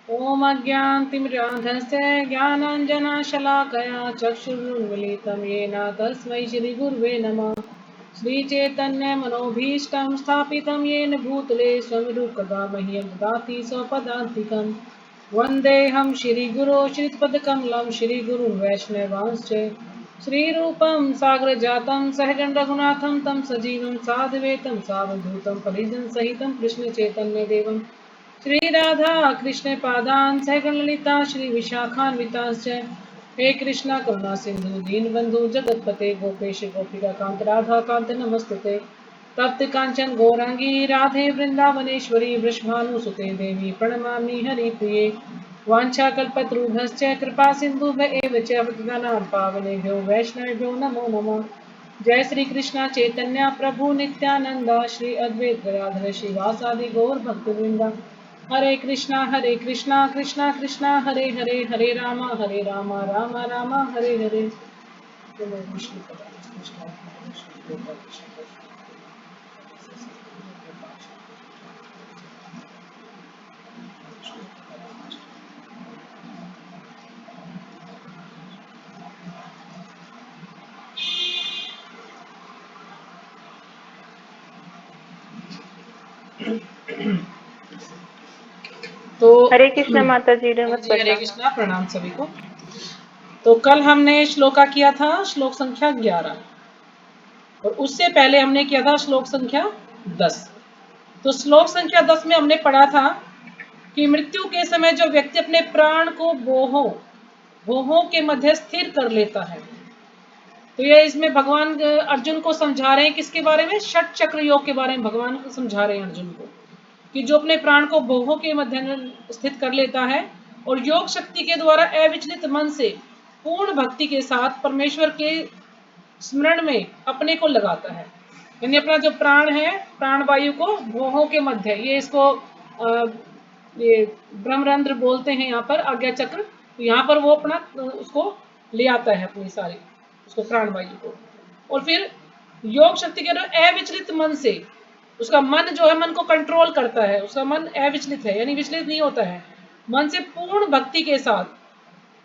ओम अज्ञानतिमिरान्धस्य ज्ञानाञ्जनशलाकया चक्षुरुन्मीलितं येन तस्मै श्रीगुरुवे नमः। श्रीचैतन्यमनोभीष्टं स्थापितं येन भूतले स्वयं कदा मह्यं ददाति स्वपदान्तिकं। वन्देऽहं श्रीगुरो श्रीपदकमलं श्रीगुरुं वैष्णवांश्च श्रीरूपं सागरजातं सहगण रघुनाथं तं सजीवं साद्वैतं सावधूतं परिजनसहितं कृष्णचैतन्यदेवं श्रीराधा कृष्णपादान् सहगण ललिता श्रीविशाखान्विताश्च हे कृष्णा करुणा सिंधु दीनबंधु जगतपते गोपेश गोपिका कांत राधा कांत नमस्तुते। तप्त कांचन गौरांगी राधे वृंदावनेश्वरी वृषभानुसुते देवी प्रणमामि हरिप्रिये। वाञ्छाकल्पतरुभ्यश्च कृपा सिन्धुभ्य एव च पतितानां पावनेभ्यो वैष्णवेभ्यो नमो नमः। जय श्री कृष्ण चैतन्य प्रभु नित्यानंद श्री अद्वैत गदाधर श्रीवासादि गौर भक्तवृंदा। हरे कृष्णा कृष्णा कृष्णा हरे हरे हरे राम राम राम हरे हरे। तो हरे कृष्णा माता जी, हाँ रेवत जी, हरे प्रणाम। कृष्णा, प्रणाम सभी को। तो कल हमने श्लोका किया था श्लोक संख्या 11 और उससे पहले हमने किया था श्लोक संख्या 10। तो श्लोक संख्या 10 में हमने पढ़ा था कि मृत्यु के समय जो व्यक्ति अपने प्राण को भोहों के मध्य स्थिर कर लेता है, तो ये इसमें भगवान अर्जुन को समझा रहे हैं किसके बारे में, षट चक्र योग के बारे में भगवान को समझा रहे हैं अर्जुन को, कि जो अपने प्राण को भोहों के मध्य में स्थित कर लेता है और योग शक्ति के द्वारा अविचलित मन से पूर्ण भक्ति के साथ परमेश्वर के स्मरण में अपने को लगाता है, यानी अपना जो प्राण है, प्राण वायु को भोहों के मध्य, ये इसको ये ब्रह्मरंध्र बोलते हैं यहाँ पर, आज्ञा चक्र, तो यहाँ पर वो अपना उसको ले आता है अपनी सारी उसको प्राण वायु को, और फिर योग शक्ति के द्वारा अविचलित मन से उसका मन जो है मन को कंट्रोल करता है, उसका मन अविचलित है यानी विचलित नहीं होता है, मन से पूर्ण भक्ति के साथ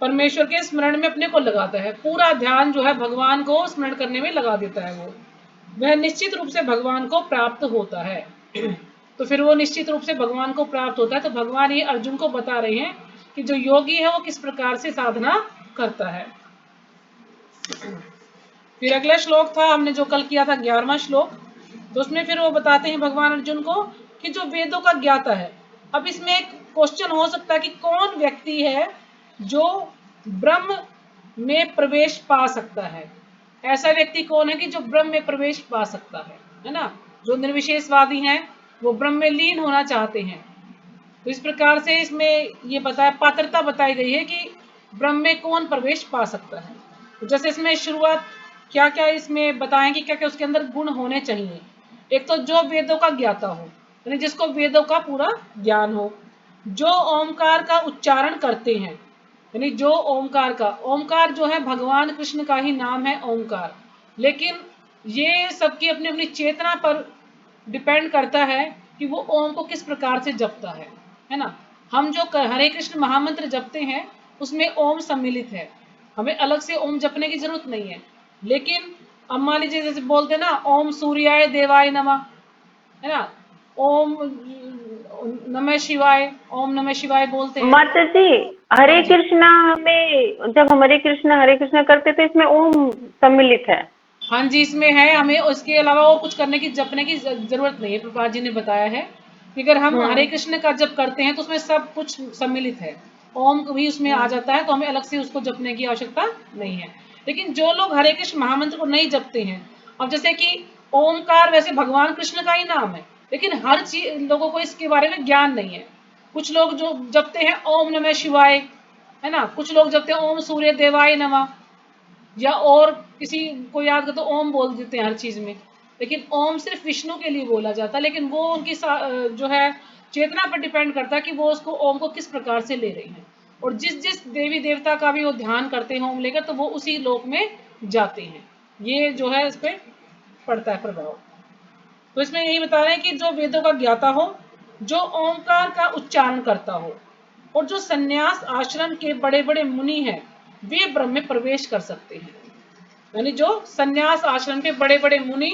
परमेश्वर के स्मरण में अपने को लगाता है, पूरा ध्यान जो है भगवान को स्मरण करने में लगा देता है, वो वह निश्चित रूप से भगवान को प्राप्त होता है। तो फिर वो निश्चित रूप से भगवान को प्राप्त होता है, तो भगवान ये अर्जुन को बता रहे हैं कि जो योगी है वो किस प्रकार से साधना करता है। फिर अगला श्लोक था हमने जो कल किया था 11वां श्लोक, तो उसमें फिर वो बताते हैं भगवान अर्जुन को कि जो वेदों का ज्ञाता है। अब इसमें एक क्वेश्चन हो सकता है कि कौन व्यक्ति है जो ब्रह्म में प्रवेश पा सकता है, ऐसा व्यक्ति कौन है कि जो ब्रह्म में प्रवेश पा सकता है ना। जो निर्विशेषवादी हैं वो ब्रह्म में लीन होना चाहते हैं, तो इस प्रकार से इसमें ये बताया, पात्रता बताई गई है कि ब्रह्म में कौन प्रवेश पा सकता है। तो जैसे इसमें शुरुआत क्या क्या इसमें बताएं कि क्या क्या उसके अंदर गुण होने चाहिए। एक तो जो वेदों का ज्ञाता हो, यानी जिसको वेदों का पूरा ज्ञान हो, जो ओमकार का उच्चारण करते हैं, यानी जो ओमकार का, ओमकार जो है भगवान कृष्ण का ही नाम है ओमकार, लेकिन ये सबकी अपनी अपनी चेतना पर डिपेंड करता है कि वो ओम को किस प्रकार से जपता है ना। हम जो हरे कृष्ण महामंत्र जपते हैं उसमें ओम सम्मिलित है, हमें अलग से ओम जपने की जरूरत नहीं है। लेकिन अब मान लीजिए जैसे बोलते हैं ना, ओम सूर्याय देवाय नमः, है ना, ओम नमः शिवाय, ओम नमः शिवाय बोलते हैं। माता जी, हाँ हरे जी, कृष्णा में जब हम हरे कृष्णा करते तो इसमें ओम सम्मिलित है। हाँ जी, इसमें है, हमें उसके अलावा वो कुछ करने की जपने की जरूरत नहीं है। प्रभुपाद जी ने बताया है कि अगर हम हरे हम्म। कृष्ण का जप करते हैं तो उसमें सब कुछ सम्मिलित है, ओम भी उसमें आ जाता है, तो हमें अलग से उसको जपने की आवश्यकता नहीं है। लेकिन जो लोग हरे कृष्ण महामंत्र को नहीं जपते हैं, अब जैसे कि ओमकार वैसे भगवान कृष्ण का ही नाम है, लेकिन हर चीज लोगों को इसके बारे में ज्ञान नहीं है। कुछ लोग जो जपते हैं ओम नमः शिवाय, है ना, कुछ लोग जपते हैं ओम सूर्य देवाय नमः, या और किसी को याद कर तो ओम बोल देते हैं हर चीज में, लेकिन ओम सिर्फ विष्णु के लिए बोला जाता है, लेकिन वो उनकी जो है चेतना पर डिपेंड करता है कि वो उसको ओम को किस प्रकार से ले रही हैं, और जिस जिस देवी देवता का भी वो ध्यान करते हैं ओम लेकर, तो वो उसी लोक में जाते हैं। ये जो है इस पे पड़ता है प्रभाव। तो इसमें यही बता रहे हैं कि जो वेदों का ज्ञाता हो, जो ओमकार का उच्चारण करता हो, और जो सन्यास आश्रम के बड़े बड़े मुनि हैं वे ब्रह्म में प्रवेश कर सकते हैं। यानी जो सन्यास आश्रम के बड़े बड़े मुनि,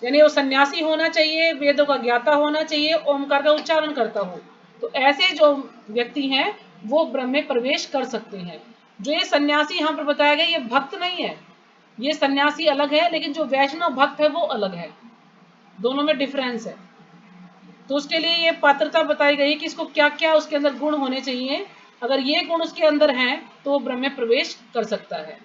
यानी वो सन्यासी होना चाहिए, वेदों का ज्ञाता होना चाहिए, ओमकार का उच्चारण करता हो, तो ऐसे जो व्यक्ति हैं वो ब्रह्म में प्रवेश कर सकते हैं। जो ये सन्यासी यहाँ पर बताया गया ये भक्त नहीं है, ये सन्यासी अलग है, लेकिन जो वैष्णव भक्त है वो अलग है, दोनों में डिफरेंस है। तो उसके लिए ये पात्रता बताई गई कि इसको क्या क्या उसके अंदर गुण होने चाहिए, अगर ये गुण उसके अंदर हैं तो वो ब्रह्म में प्रवेश कर सकता है।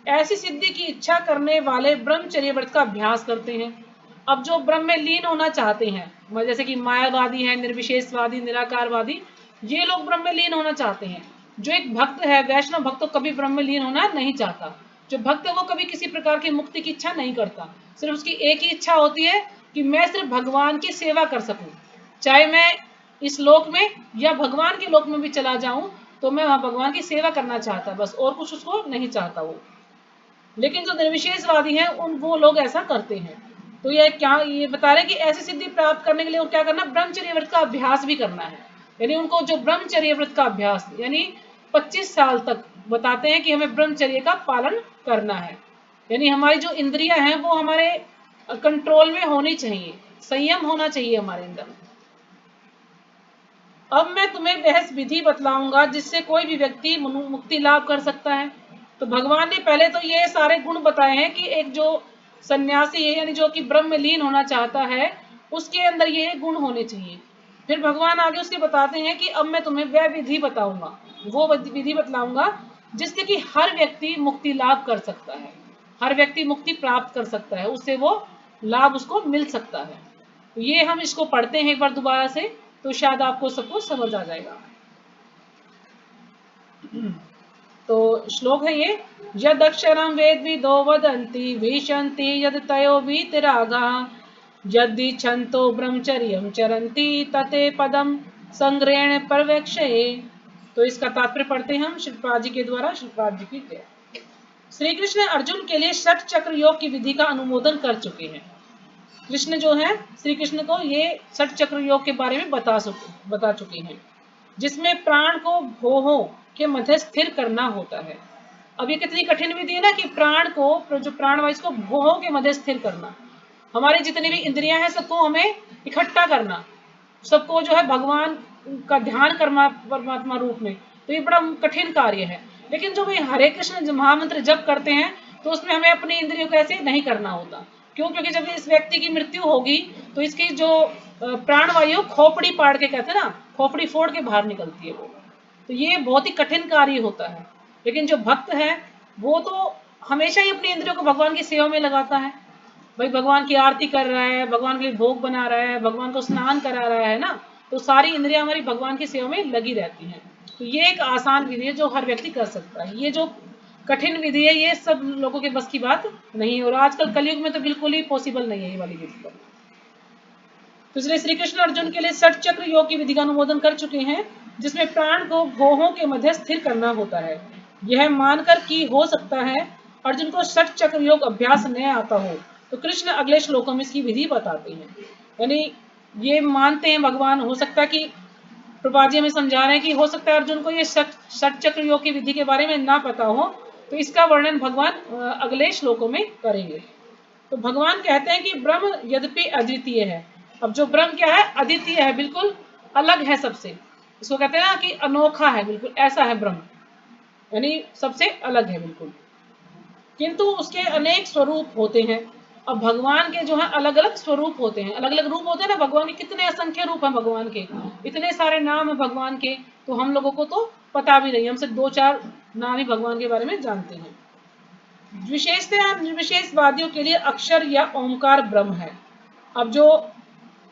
ऐसी सिद्धि की इच्छा करने वाले ब्रह्मचर्य व्रत का अभ्यास करते हैं। अब जो ब्रह्म में लीन होना चाहते हैं, जैसे कि मायावादी है, निर्विशेषवादी, निराकारवादी, ये लोग ब्रह्म में लीन होना चाहते हैं। जो एक भक्त है, वैष्णव भक्त, तो कभी ब्रह्म में लीन होना नहीं चाहता। जो भक्त है वो कभी किसी प्रकार की मुक्ति की इच्छा नहीं करता, सिर्फ उसकी एक ही इच्छा होती है कि मैं सिर्फ भगवान की सेवा कर सकूं, चाहे मैं इस लोक में या भगवान के लोक में भी चला जाऊं, तो मैं वहां भगवान की सेवा करना चाहता, बस और कुछ उसको नहीं चाहता वो। लेकिन जो निर्विशेषवादी हैं उन वो लोग ऐसा करते हैं। तो ये बता रहे कि ऐसी सिद्धि प्राप्त करने के लिए क्या करना, ब्रह्मचर्य व्रत का अभ्यास भी करना है। यानी उनको जो ब्रह्मचर्य व्रत का अभ्यास यानी 25 साल तक बताते हैं कि हमें ब्रह्मचर्य का पालन करना है। यानी हमारी जो इंद्रियां हैं वो हमारे कंट्रोल में होनी चाहिए, संयम होना चाहिए हमारे अंदर। अब मैं तुम्हें वह विधि बतलाऊंगा जिससे कोई भी व्यक्ति मुक्ति लाभ कर सकता है। तो भगवान ने पहले तो ये सारे गुण बताए हैं कि एक जो सन्यासी है, यानी जो कि ब्रह्म में लीन होना चाहता है, उसके अंदर ये गुण होने चाहिए। फिर भगवान आगे उसके बताते हैं कि अब मैं तुम्हें वह विधि बताऊंगा, वो विधि बतलाऊंगा जिससे कि हर व्यक्ति मुक्ति लाभ कर सकता है, हर व्यक्ति मुक्ति प्राप्त कर सकता है, उससे वो लाभ उसको मिल सकता है। तो ये हम इसको पढ़ते हैं एक बार दोबारा से, तो शायद आपको सबको समझ आ जाएगा। तो श्लोक है ये, यद अक्षरम वेद विदो वदन्ति विशन्ति यद तयो वीतरागा यदि छन्तो ब्रह्मचर्यम चरन्ति तते पदम संग्रहण प्रवेक्षये। तो इसका तात्पर्य पढ़ते हैं हम श्रीपाद जी के द्वारा। श्रीपाद जी की जय। श्री कृष्ण अर्जुन के लिए षट चक्र योग की विधि का अनुमोदन कर चुके हैं। कृष्ण जो है, श्री कृष्ण को ये षट चक्र योग के बारे में बता चुके हैं, जिसमें प्राण को भोहों के मध्य स्थिर करना होता है। अब ये कितनी कठिन विधि है ना, कि प्राण को, जो प्राणवायु को भोहों के मध्य स्थिर करना, हमारी जितनी भी इंद्रियां हैं सबको हमें इकट्ठा करना, सबको जो है भगवान का ध्यान करना परमात्मा रूप में। तो ये बड़ा कठिन कार्य है। लेकिन जो वे हरे कृष्ण महामंत्र जप करते हैं तो उसमें हमें अपनी इंद्रियों को ऐसे नहीं करना होता। क्यों? क्योंकि जब इस व्यक्ति की मृत्यु होगी तो इसकी जो प्राणवायु खोपड़ी पाड़ के कहते हैं ना, खोपड़ी फोड़ के बाहर निकलती है वो। तो ये बहुत ही कठिन कार्य होता है। लेकिन जो भक्त है वो तो हमेशा ही अपनी इंद्रियों को भगवान की सेवा में लगाता है। भाई भगवान की आरती कर रहा है, भगवान के लिए भोग बना रहा है, भगवान को स्नान करा रहा है ना, तो सारी इंद्रियां हमारी भगवान की सेवा में लगी रहती हैं। तो ये एक आसान विधि है जो हर व्यक्ति कर सकता है। ये जो कठिन विधि है ये सब लोगों के बस की बात नहीं है, और आजकल कलयुग में तो बिल्कुल ही पॉसिबल नहीं है ये वाली विधि। तो इसलिए श्री कृष्ण अर्जुन के लिए षट चक्र योग की विधि का अनुमोदन कर चुके हैं, जिसमें प्राण को भोहों के मध्य स्थिर करना होता है। यह मानकर कि हो सकता है अर्जुन को षट चक्र योग अभ्यास न आता हो, तो कृष्ण अगले श्लोकों में इसकी विधि बताते हैं। यानी ये मानते हैं भगवान, हो सकता है कि प्रभुपाद जी हमें समझा रहे हैं कि हो सकता है अर्जुन को ये षट चक्र योग की विधि के बारे में ना पता हो, तो इसका वर्णन भगवान अगले श्लोकों में करेंगे। तो भगवान कहते हैं कि ब्रह्म यद्यपि अद्वितीय है। अब जो ब्रह्म क्या है, अद्वितीय है, बिल्कुल अलग है सबसे। इसको कहते हैं ना कि अनोखा है, बिल्कुल ऐसा है ब्रह्म, यानी सबसे अलग है बिल्कुल। किंतु उसके अनेक स्वरूप होते हैं। अब भगवान के जो है अलग अलग स्वरूप होते हैं, अलग अलग रूप होते हैं ना भगवान के। कितने असंख्य रूप हैं भगवान के, इतने सारे नाम है भगवान के, तो हम लोगों को तो पता भी नहीं, हम सिर्फ 2-4 नाम ही भगवान के बारे में जानते हैं। विशेषतः निर्विशेषवादियों के लिए अक्षर या ओंकार ब्रह्म है। अब जो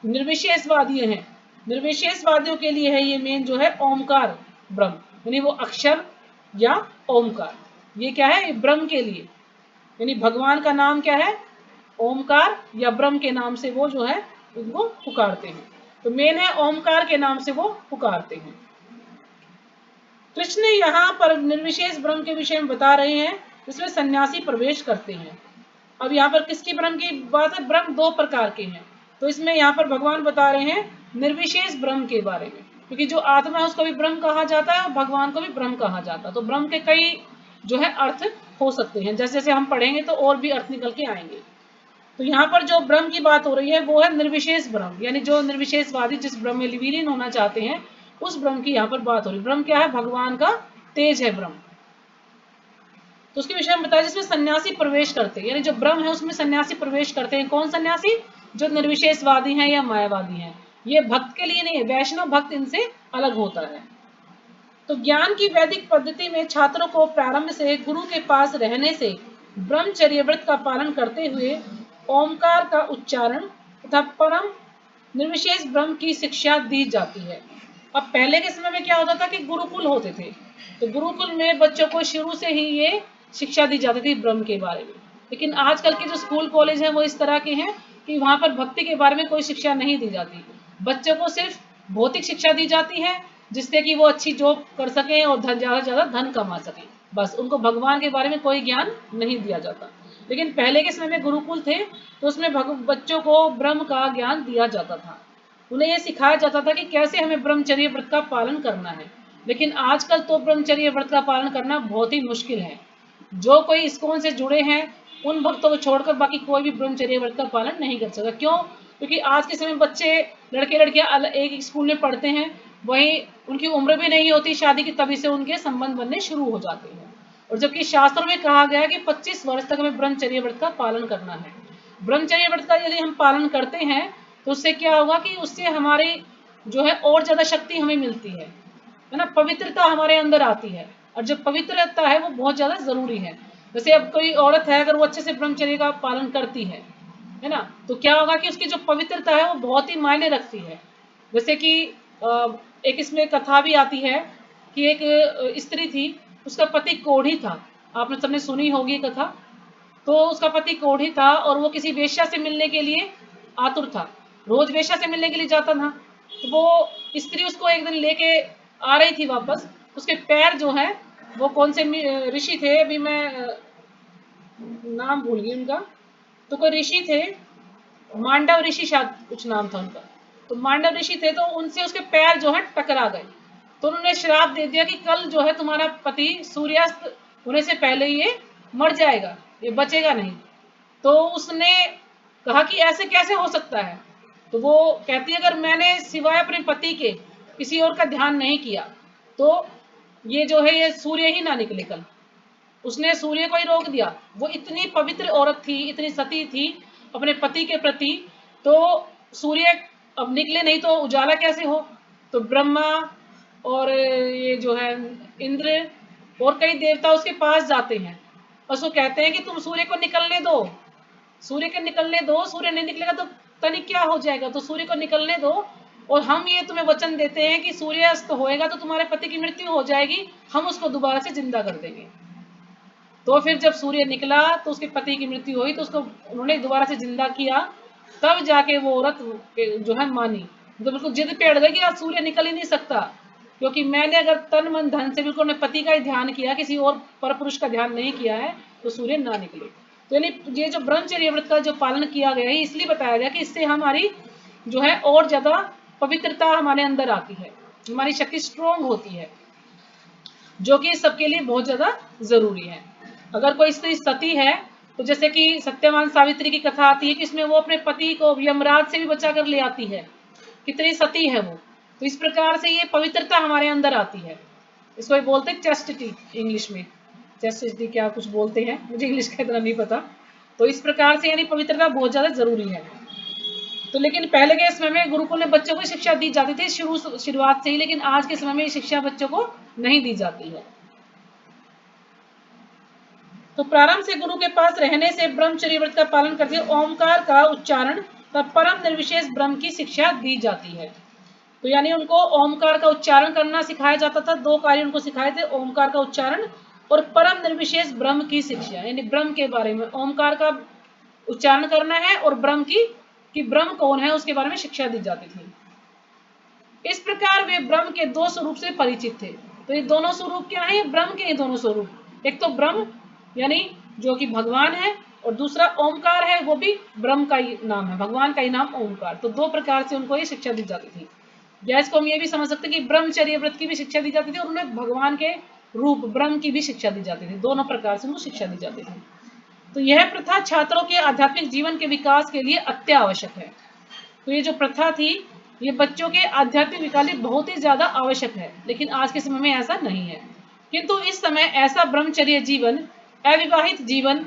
निर्विशेषवादी हैं, निर्विशेषवादियों के लिए है ये मेन जो है ओंकार ब्रह्म, यानी वो अक्षर या ओंकार, ये क्या है, ब्रह्म के लिए। यानी भगवान का नाम क्या है, ओमकार, या ब्रह्म के नाम से वो जो है उनको पुकारते हैं। तो मेन है ओमकार के नाम से वो पुकारते हैं। कृष्ण यहाँ पर निर्विशेष ब्रह्म के विषय में बता रहे हैं, जिसमें सन्यासी प्रवेश करते हैं। अब यहाँ पर किसकी ब्रह्म की बात है, ब्रह्म 2 प्रकार के हैं। तो इसमें यहाँ पर भगवान बता रहे हैं निर्विशेष ब्रह्म के बारे में। क्योंकि जो आत्मा है उसको भी ब्रह्म कहा जाता है और भगवान को भी ब्रह्म कहा जाता है। तो ब्रह्म के कई जो है अर्थ हो सकते हैं, जैसे जैसे हम पढ़ेंगे तो और भी अर्थ निकल के आएंगे। तो यहाँ पर जो ब्रह्म की बात हो रही है वो है निर्विशेष ब्रह्म, यानी जो निर्विशेषवादी जिस ब्रह्म में विलीन होना चाहते हैं उस ब्रह्म की यहाँ पर बात हो रही है। ब्रह्म क्या है? भगवान का तेज है ब्रह्म। तो उसके विषय में बताया जिसमें सन्यासी प्रवेश करते हैं, यानी जो ब्रह्म है उसमें सन्यासी प्रवेश करते हैं। कौन सन्यासी? जो निर्विशेषवादी हैं या मायावादी हैं। ये भक्त के लिए नहीं है, वैष्णव भक्त इनसे अलग होता है। तो ज्ञान की वैदिक पद्धति में छात्रों को प्रारंभ से गुरु के पास रहने से ब्रह्मचर्य व्रत का पालन करते हुए ओमकार का उच्चारण तथा परम निर्विशेष ब्रह्म की शिक्षा दी जाती है। अब पहले के समय में क्या होता था कि गुरुकुल होते थे, तो गुरुकुल में बच्चों को शुरू से ही ये शिक्षा दी जाती थी ब्रह्म के बारे में। लेकिन आजकल के जो स्कूल कॉलेज हैं वो इस तरह के हैं कि वहां पर भक्ति के बारे में कोई शिक्षा नहीं दी जाती। बच्चों को सिर्फ भौतिक शिक्षा दी जाती है जिससे कि वो अच्छी जॉब कर सकें और ज्यादा से ज्यादा धन कमा सकें, बस उनको भगवान के बारे में कोई ज्ञान नहीं दिया जाता। लेकिन पहले के समय में गुरुकुल थे तो उसमें बच्चों को ब्रह्म का ज्ञान दिया जाता था। उन्हें यह सिखाया जाता था कि कैसे हमें ब्रह्मचर्य व्रत का पालन करना है। लेकिन आजकल तो ब्रह्मचर्य व्रत का पालन करना बहुत ही मुश्किल है। जो कोई इस्कॉन से जुड़े हैं उन भक्तों को छोड़कर बाकी कोई भी ब्रह्मचर्य व्रत का पालन नहीं कर सकता। क्यों? क्योंकि आज के समय बच्चे, लड़के लड़कियां एक स्कूल में पढ़ते हैं, वहीं उनकी उम्र भी नहीं होती शादी की, तभी से उनके संबंध बनने शुरू हो जाते हैं। और जबकि शास्त्रों में कहा गया है कि 25 वर्ष तक हमें ब्रह्मचर्य व्रत का पालन करना है। ब्रह्मचर्य व्रत का यदि हम पालन करते हैं तो उससे क्या होगा कि उससे हमारी जो है और ज्यादा शक्ति हमें मिलती है ना, पवित्रता हमारे अंदर आती है। और जो पवित्रता है वो बहुत ज्यादा जरूरी है। जैसे अब कोई औरत है, अगर वो अच्छे से ब्रह्मचर्य का पालन करती है ना, तो क्या होगा कि उसकी जो पवित्रता है वो बहुत ही मायने रखती है। जैसे कि एक इसमें कथा भी आती है कि एक स्त्री थी, उसका पति कोढ़ी था। आपने सबने सुनी होगी कथा। तो उसका पति कोढ़ी था और वो किसी वेश्या से मिलने के लिए आतुर था, रोज वेश्या से मिलने के लिए जाता था। तो वो स्त्री उसको एक दिन लेके आ रही थी वापस। उसके पैर जो है वो कौन से ऋषि थे, अभी मैं नाम भूल गई उनका, तो कोई ऋषि थे, मांडव ऋषि शायद कुछ नाम था उनका। तो मांडव ऋषि थे तो उनसे उसके पैर जो है टकरा गए। तो उन्होंने श्राप दे दिया कि कल जो है तुम्हारा पति सूर्यास्त होने से पहले ये मर जाएगा, ये बचेगा नहीं। तो उसने कहा कि ऐसे कैसे हो सकता है? तो वो कहती है अगर मैंने सिवाय अपने पति के किसी और का ध्यान नहीं किया तो ये जो है ये सूर्य ही ना निकले कल। उसने सूर्य को ही रोक दिया। वो इतनी पवित्र औरत थी, इतनी सती थी अपने पति के प्रति। तो सूर्य अब निकले नहीं तो उजाला कैसे हो? तो ब्रह्मा और ये जो है इंद्र और कई देवता उसके पास जाते हैं और उसको कहते हैं कि तुम सूर्य को निकलने दो, सूर्य के निकलने दो, सूर्य नहीं निकलेगा तो तनिक क्या हो जाएगा, तो सूर्य को निकलने दो और हम ये तुम्हें वचन देते हैं कि सूर्यास्त होएगा तो तुम्हारे पति की मृत्यु हो जाएगी, हम उसको दोबारा से जिंदा कर देंगे। तो फिर जब सूर्य निकला तो उसके पति की मृत्यु हुई तो उसको उन्होंने दोबारा से जिंदा किया। तब जाके वो औरत जो है मानी, तो बिल्कुल जिद पे अड़ गई कि आज सूर्य निकल ही नहीं सकता, क्योंकि मैंने अगर तन मन धन से बिल्कुल अपने पति का ही ध्यान किया, किसी और पर पुरुष का ध्यान नहीं किया है, तो सूर्य ना निकले। तो यानी ये जो ब्रह्मचर्य व्रत का जो पालन किया गया है इसलिए बताया गया कि इससे हमारी जो है और ज्यादा पवित्रता हमारे अंदर आती है, हमारी शक्ति स्ट्रोंग होती है, जो कि सबके लिए बहुत ज्यादा जरूरी है। अगर कोई स्त्री सती है तो जैसे कि सत्यवान सावित्री की कथा आती है कि इसमें वो अपने पति को यमराज से भी बचा कर ले आती है, कितनी सती है वो। तो इस प्रकार से ये पवित्रता हमारे अंदर आती है। इसको बोलते हैं चैस्टिटी, इंग्लिश में चैस्टिटी क्या कुछ बोलते हैं, मुझे इंग्लिश का इतना नहीं पता। तो इस प्रकार से यानी पवित्रता बहुत ज्यादा जरूरी है। तो लेकिन पहले के समय में गुरुकुल में बच्चों को शिक्षा दी जाती थी शुरुआत से ही, लेकिन आज के समय में शिक्षा बच्चों को नहीं दी जाती है। तो प्रारंभ से गुरु के पास रहने से ब्रह्मचर्य व्रत का पालन करते हुए ओमकार का उच्चारण तब परम निर्विशेष ब्रह्म की शिक्षा दी जाती है। तो यानी उनको ओमकार का उच्चारण करना सिखाया जाता था। दो कार्य उनको सिखाए थे, ओमकार का उच्चारण और परम निर्विशेष ब्रह्म की शिक्षा, यानी ब्रह्म के बारे में ओमकार का उच्चारण करना है और ब्रह्म की कि ब्रह्म कौन है उसके बारे में शिक्षा दी जाती थी। इस प्रकार वे ब्रह्म के दो स्वरूप से परिचित थे। तो ये दोनों स्वरूप क्या है? ब्रह्म के ये दोनों स्वरूप, एक तो ब्रह्म यानी जो कि भगवान है और दूसरा ओमकार है, वो भी ब्रह्म का ही नाम है, भगवान का ही नाम ओमकार। तो दो प्रकार से उनको ये शिक्षा दी जाती थी। या इसको हम ये भी समझ सकते हैं कि ब्रह्मचर्य व्रत की भी शिक्षा दी जाती थी और उन्हें भगवान के रूप ब्रह्म की भी शिक्षा दी जाती थी। दोनों प्रकार से उनको शिक्षा दी जाती थी। तो यह प्रथा छात्रों के आध्यात्मिक जीवन के विकास के लिए अत्यावश्यक है। तो ये जो प्रथा थी ये बच्चों के आध्यात्मिक विकास के लिए बहुत ही ज्यादा आवश्यक है, लेकिन आज के समय में ऐसा नहीं है। किंतु इस समय ऐसा ब्रह्मचर्य जीवन, अविवाहित जीवन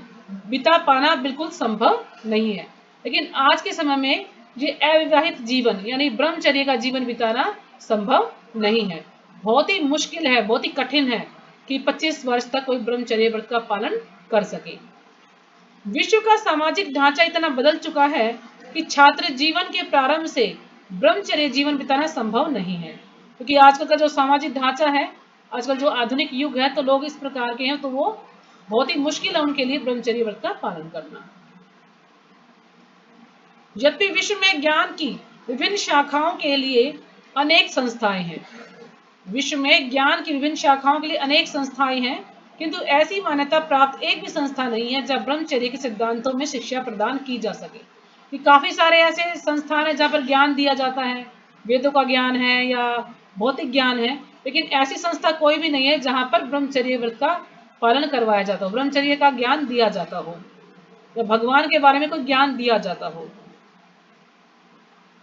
बिता पाना बिल्कुल संभव नहीं है। लेकिन आज के समय में ये अविवाहित जीवन यानी ब्रह्मचर्य का जीवन बिताना संभव नहीं है। बहुत ही मुश्किल है, बहुत ही कठिन है कि 25 वर्ष तक कोई ब्रह्मचर्य व्रत का पालन कर सके। विश्व का सामाजिक ढांचा इतना बदल चुका है कि छात्र जीवन के प्रारंभ से ब्रह्मचर्य जीवन बिताना संभव नहीं है, क्योंकि आजकल का जो सामाजिक ढांचा है, आजकल जो आधुनिक युग है, तो लोग इस प्रकार के हैं, तो वो बहुत ही मुश्किल है उनके लिए ब्रह्मचर्य व्रत का पालन करना। यद्यपि विश्व में ज्ञान की विभिन्न शाखाओं के लिए अनेक संस्थाएं हैं, विश्व में ज्ञान की विभिन्न शाखाओं के लिए अनेक संस्थाएं हैं, किंतु ऐसी मान्यता प्राप्त एक भी संस्था नहीं है जहां ब्रह्मचर्य के सिद्धांतों में शिक्षा प्रदान की जा सके। कि काफी सारे ऐसे संस्थान है जहां पर ज्ञान दिया जाता है, वेदों का ज्ञान है या भौतिक ज्ञान है, लेकिन ऐसी संस्था कोई भी नहीं है जहां पर ब्रह्मचर्य व्रत का पालन करवाया जाता हो, ब्रह्मचर्य का ज्ञान दिया जाता हो या भगवान के बारे में कोई ज्ञान दिया जाता हो।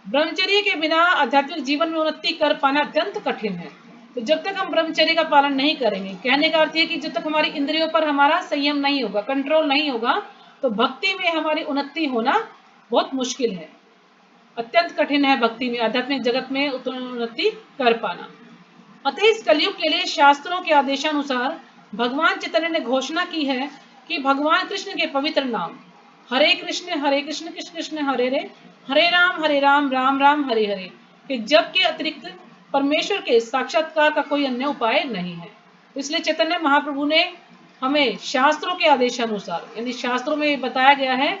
ब्रह्मचर्य के बिना आध्यात्मिक जीवन में उन्नति कर पाना अत्यंत कठिन है। तो जब तक हम ब्रह्मचर्य का पालन नहीं करेंगे, कहने का अर्थ है कि जब तक हमारी इंद्रियों पर हमारा संयम नहीं होगा, कंट्रोल नहीं होगा, तो भक्ति में हमारी उन्नति होना बहुत मुश्किल है, अत्यंत कठिन है भक्ति में, आध्यात्मिक जगत में उन्नति कर पाना। अतः इस कलयुग के लिए शास्त्रों के आदेशानुसार भगवान चैतन्य ने घोषणा की है कि भगवान कृष्ण के पवित्र नाम हरे कृष्ण कृष्ण कृष्ण हरे राम राम राम हरे हरे के जप के अतिरिक्त परमेश्वर के साक्षात्कार का कोई अन्य उपाय नहीं है। इसलिए चैतन्य महाप्रभु ने हमें शास्त्रों के आदेशानुसार, यानी शास्त्रों में बताया गया है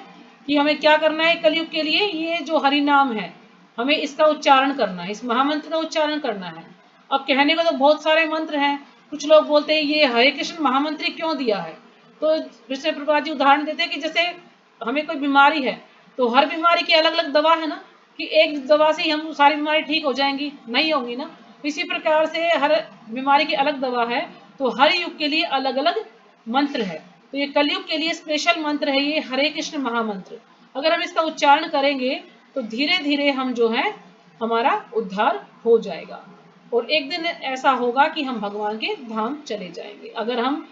कि हमें क्या करना है कलयुग के लिए, ये जो हरि नाम है हमें इसका उच्चारण करना है, इस महामंत्र का उच्चारण करना है। अब कहने को तो बहुत सारे मंत्र हैं, कुछ लोग बोलते हैं ये हरे कृष्ण महामंत्र क्यों दिया है, तो विष्णु प्रभुपाद जी उदाहरण देते हैं कि जैसे हमें कोई बीमारी है तो हर बीमारी की अलग अलग दवा है ना, कि एक दवा से ही हम सारी बीमारी ठीक हो जाएंगी, नहीं होंगी ना। इसी प्रकार से हर बीमारी की अलग दवा है, तो हर युग के लिए अलग अलग मंत्र है। तो ये कलयुग के लिए स्पेशल मंत्र है ये हरे कृष्ण महामंत्र। अगर हम इसका उच्चारण करेंगे तो धीरे धीरे हम जो है हमारा उद्धार हो जाएगा और एक दिन ऐसा होगा कि हम भगवान के धाम चले जाएंगे। अगर हम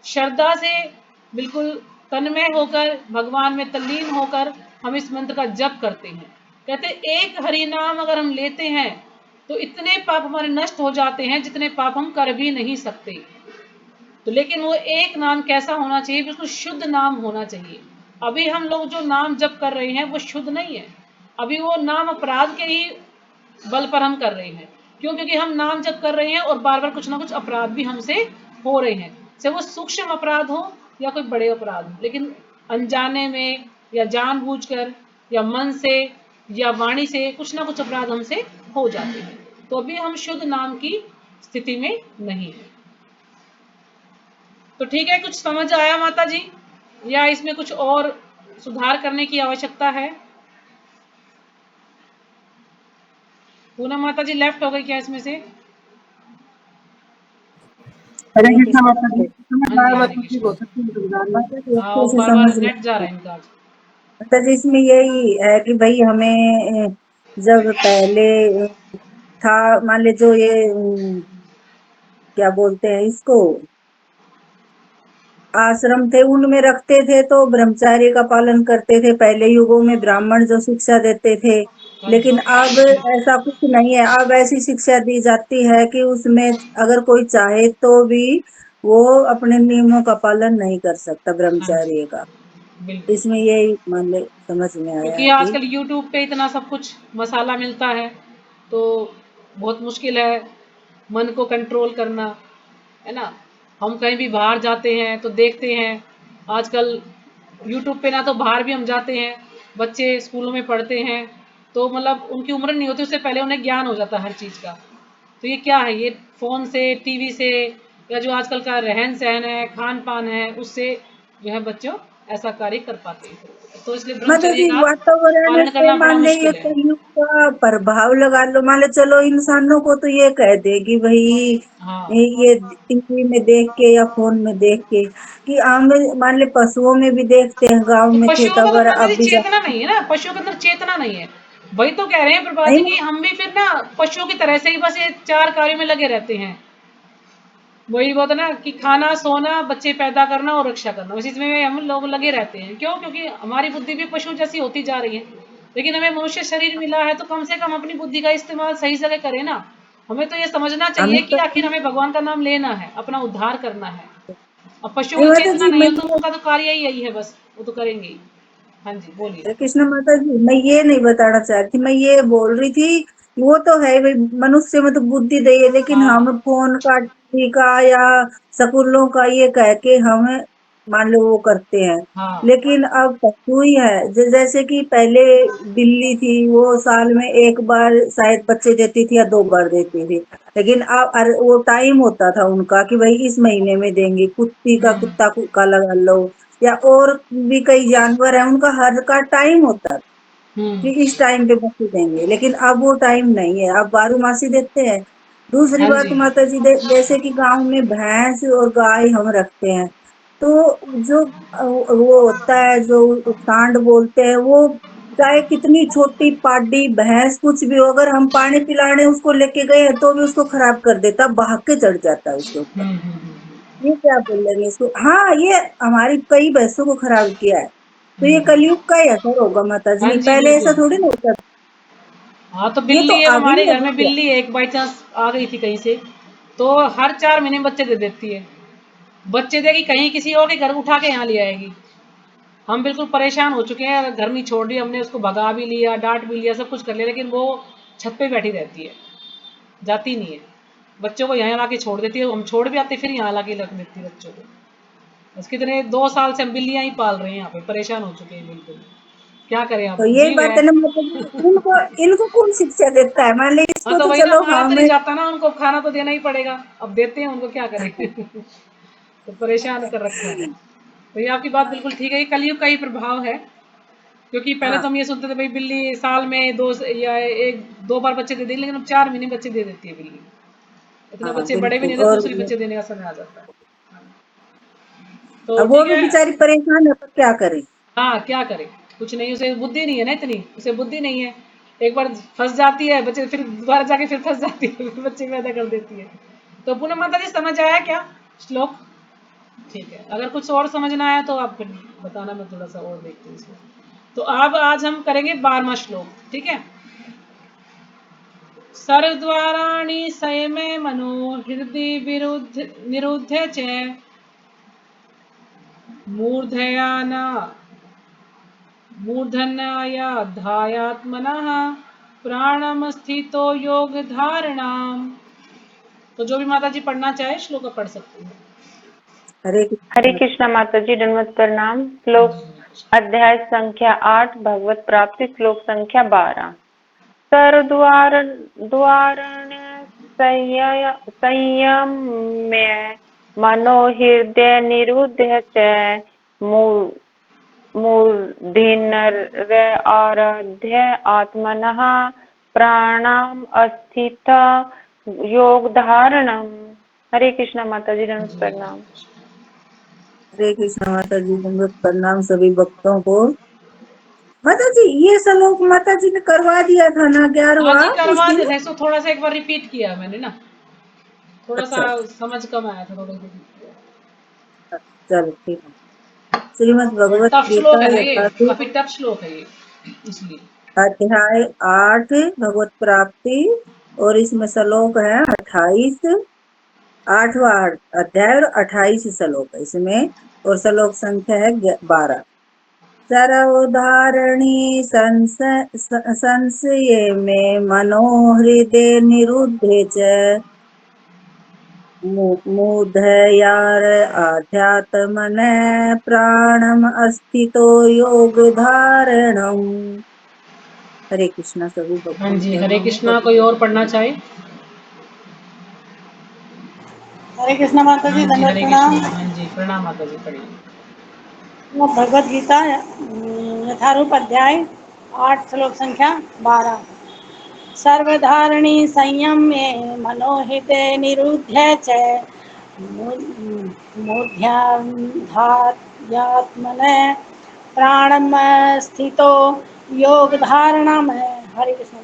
श्रद्धा से बिल्कुल तन्मय होकर भगवान में तल्लीन होकर हम इस मंत्र का जप करते हैं, कहते एक हरि नाम अगर हम लेते हैं तो इतने पाप हमारे नष्ट हो जाते हैं जितने पाप हम कर भी नहीं सकते। तो लेकिन वो एक नाम कैसा होना चाहिए, बिल्कुल शुद्ध नाम होना चाहिए। अभी हम लोग जो नाम जप कर रहे हैं वो शुद्ध नहीं है, अभी वो नाम अपराध के ही बल पर हम कर रहे हैं। क्यों? क्योंकि हम नाम जप कर रहे हैं और बार बार कुछ ना कुछ अपराध भी हमसे हो रहे हैं, चाहे वो सूक्ष्म अपराध हो या कोई बड़े अपराध हो, लेकिन अनजाने में या जानबूझकर या मन से या वाणी से कुछ ना कुछ अपराध हमसे हो जाते हैं, तो अभी हम शुद्ध नाम की स्थिति में नहीं है। तो ठीक है, कुछ समझ आया माता जी, या इसमें कुछ और सुधार करने की आवश्यकता है? पूनम माता जी लेफ्ट हो गई क्या इसमें से? हरे कृष्णा माता जी, समझ हाँ जी, आया हरे माता जी, कृष्णा। बहुत अच्छी गुजार माता जी हाँ, अच्छे वो से बार समझ बार नेट जा रहा में। है इनका। माता जी इसमें यही है कि भाई हमें जब पहले था, मान ले जो ये क्या बोलते हैं इसको, आश्रम थे उनमें रखते थे तो ब्रह्मचार्य का पालन करते थे, पहले युगों में ब्राह्मण जो शिक्षा देते थे। हाँ लेकिन जी, अब ऐसा कुछ नहीं है, अब ऐसी शिक्षा दी जाती है कि उसमें अगर कोई चाहे तो भी वो अपने नियमों का पालन नहीं कर सकता हाँ जी, ब्रह्मचार्य का। बिल्कुल। इसमें यही मान ले समझ में क्योंकि आया कि आजकल यूट्यूब पे इतना सब कुछ मसाला मिलता है, तो बहुत मुश्किल है मन को कंट्रोल करना, है ना। हम कहीं भी बाहर जाते हैं तो देखते हैं आजकल यूट्यूब पे, ना तो बाहर भी हम जाते हैं, बच्चे स्कूलों में पढ़ते हैं, तो मतलब उनकी उम्र नहीं होती उससे पहले उन्हें ज्ञान हो जाता है हर चीज़ का। तो ये क्या है, ये फ़ोन से, टीवी से, या जो आजकल का रहन सहन है, खान पान है, उससे जो है बच्चों ऐसा कार्य कर पाते हैं। तो इसलिए मतलब ब्रह्मचर्य जी का वातावरण पालन पे करना बड़ा मान ले ये मुश्किल है। कलयुग का प्रभाव लगा लो, मान ले चलो इंसानों को तो ये कह दे कि भाई हाँ, ये टीवी में देख के या फोन में देख के, कि आम मान ले पशुओं में भी देखते हैं, गांव तो में थे पशुओं का तब तो और माता जी अब भी चेतना नहीं है ना, पशुओं के अंदर चेतना नहीं है। वही तो कह रहे हैं प्रभा जी नहीं की हम भी फिर ना पशुओं की तरह से ही बस ये 4 कार्यों में लगे रहते हैं। वही बात है ना कि खाना, सोना, बच्चे पैदा करना और रक्षा करना, उसी में हम लोग लगे रहते हैं। क्यों? क्योंकि हमारी बुद्धि भी पशु जैसी होती जा रही है। लेकिन हमें मनुष्य शरीर मिला है तो कम से कम अपनी बुद्धि का इस्तेमाल सही जगह करें ना। हमें तो ये समझना चाहिए हमें कि तो आखिर हमें भगवान का नाम लेना है, अपना उद्धार करना है। अब पशुओं नहीं की माता चेतना जी नहीं मैं है तो उनका तो कार्य ही यही है, बस वो तो करेंगे ही। हाँ जी, बोलिए। हरे कृष्ण माता जी, मैं ये नहीं बताना चाहती, मैं ये बोल रही थी कि वो तो है भाई, मनुष्य में तो बुद्धि दे है, लेकिन हम हाँ, फोन का, टीवी का या स्कूलों का ये कह के हम मान लो वो करते हैं। हाँ। लेकिन अब पशु ही है, जैसे कि पहले बिल्ली थी, वो साल में एक बार शायद बच्चे देती थी या 2 बार देती थी। लेकिन अब वो टाइम होता था उनका कि भाई इस महीने में देंगे, कुत्ती का हम्म, कुत्ता का लगा लो, या और भी कई जानवर है, उनका हर का टाइम होता है हम्म। कि इस टाइम पे बच्चे देंगे। लेकिन अब वो टाइम नहीं है, अब बारहमासी देते हैं। दूसरी हाँ बात जी। माता जी, जैसे कि गांव में भैंस और गाय हम रखते हैं, तो जो वो होता है जो सांड बोलते हैं, वो चाहे कितनी छोटी पाडी भैंस कुछ भी हो, अगर हम पानी पिलाने उसको लेके गए हैं तो भी उसको खराब कर देता, भाग के चढ़ जाता है उसके ऊपर। ये क्या बोलेंगे इसको? हाँ, ये हमारी कई भैंसों को खराब किया है, तो ये हम्म। कलयुग का ही असर होगा माता जी, हाँ नहीं जी, पहले ऐसा बिल्कुल। थोड़ी ना होता था। हाँ, तो ये तो बिल्ली है, अब अभी हमारे घर हो में गया। बिल्ली है, एक बाई चांस आ गई थी कहीं से, तो हर 4 महीने में बच्चे दे देती है। बच्चे देगी कहीं किसी और के घर उठा के यहाँ ले आएगी। हम बिल्कुल परेशान हो चुके हैं, घर नहीं छोड़ रही, हमने उसको भगा भी लिया, डांट भी लिया, सब कुछ कर लिया, लेकिन वो छत पे बैठी रहती है, जाती नहीं है। बच्चों को यहाँ ला के छोड़ देती है, हम छोड़ भी आते फिर यहाँ ला के रख देती है बच्चों को। बस कितने 2 साल से हम बिल्लियां ही पाल रहे हैं यहाँ पे, परेशान हो चुके हैं बिल्कुल। क्या करें, तो अब यही जीव बात है। है ना माता जी, इनको इनको कौन शिक्षा देता है? मान ली हाँ, इसको तो तो वही ना, चलो मारा तो नहीं हमें। जाता ना, उनको खाना तो देना ही पड़ेगा, अब देते हैं उनको, क्या करें। तो परेशान कर रखा है। तो ये आपकी बात बिल्कुल ठीक है, ये कलयुग का ही प्रभाव है। क्योंकि पहले तो हाँ हम ये सुनते थे भाई बिल्ली साल में या 1-2 बार बच्चे दे देगी, लेकिन अब 4 महीने बच्चे दे देती है बिल्ली। इतना हाँ बच्चे बड़े भी बिल्कुल। नहीं, तो और दूसरी बच्चे देने का समय आ जाता है। तो अब वो ठीक भी है। बेचारी परेशान है, पर क्या करे? हाँ, क्या करे, कुछ नहीं, उसे बुद्धि नहीं है ना इतनी, उसे बुद्धि नहीं है। एक बार फंस जाती है बच्चे, फिर दोबारा जाके फिर फंस जाती है, फिर बच्चे पैदा कर देती है। तो पुनः माता जी समझ आया क्या श्लोक? ठीक है, अगर कुछ और समझना आया तो आप फिर बताना, मैं थोड़ा सा और देखती हूँ इसमें। तो अब आज हम करेंगे 12वां श्लोक, ठीक है। सर्वद्वाराणि संयमे मनो हृदय विरुद्ध निरुद्ध च मूर्धया न मूर्धन्याया ध्यात्मनः प्राणम स्थितो योग धारणाम। तो जो भी माता जी पढ़ना चाहे श्लोक पढ़ सकती है। हरे हरे कृष्ण। कृष्णा माता जी, दंडवत प्रणाम। हाँ श्लोक जी। अध्याय संख्या 8, भगवत प्राप्ति, श्लोक संख्या 12। सर्वद्वार द्वारण संयम्य मनो हृदय निरुद्ध च मूर्धन्याराध्य आत्मनः प्राणाम अस्थित योग धारणम। हरे कृष्णा माता जी, दंडवत जी, प्रणाम। हरे कृष्ण माता जी, दंडवत प्रणाम सभी भक्तों को। माता जी ये श्लोक माता जी ने करवा दिया था ना हाँ 11वां जी, उस करवा दिन? देते, इसको थोड़ा सा एक बार रिपीट किया मैंने ना, थोड़ा सा अच्छा अच्छा, समझ कम आया था, थोड़ा रिपीट किया। चलो ठीक है। श्रीमद् थोड़ा भगवत टफ श्लोक गीता है ना ये, यथार्थ काफी टफ श्लोक है ये, इसलिए। अध्याय 8 भगवत प्राप्ति, और इसमें श्लोक है 28, 8वां अध्याय और 28 श्लोक है इसमें, और श्लोक संख्या है 12। सर्वोदाहरणी संशय में मनोहृदय निरुद्धे च मूढ़यार आध्यात्मन प्राणम अस्थितो योग धारणम। हरे कृष्णा सभी हाँ भक्तों जी, के हरे चरणों में कृष्णा, कोई और पढ़ना पवित्र। चाहे? हरे कृष्णा माता हाँ जी, जी, दंडवत हरे कृष्णा, प्रणाम। हाँ जी, प्रणाम माता जी, पढ़िए। भगवद गीता यथारूप अध्याय 8 श्लोक संख्या 12। सर्वधारणी संयम्ये मनोहिते निरुध्य च मूर्ध्यात्मने प्राणम स्थितो योग धारणा में। हरे कृष्ण।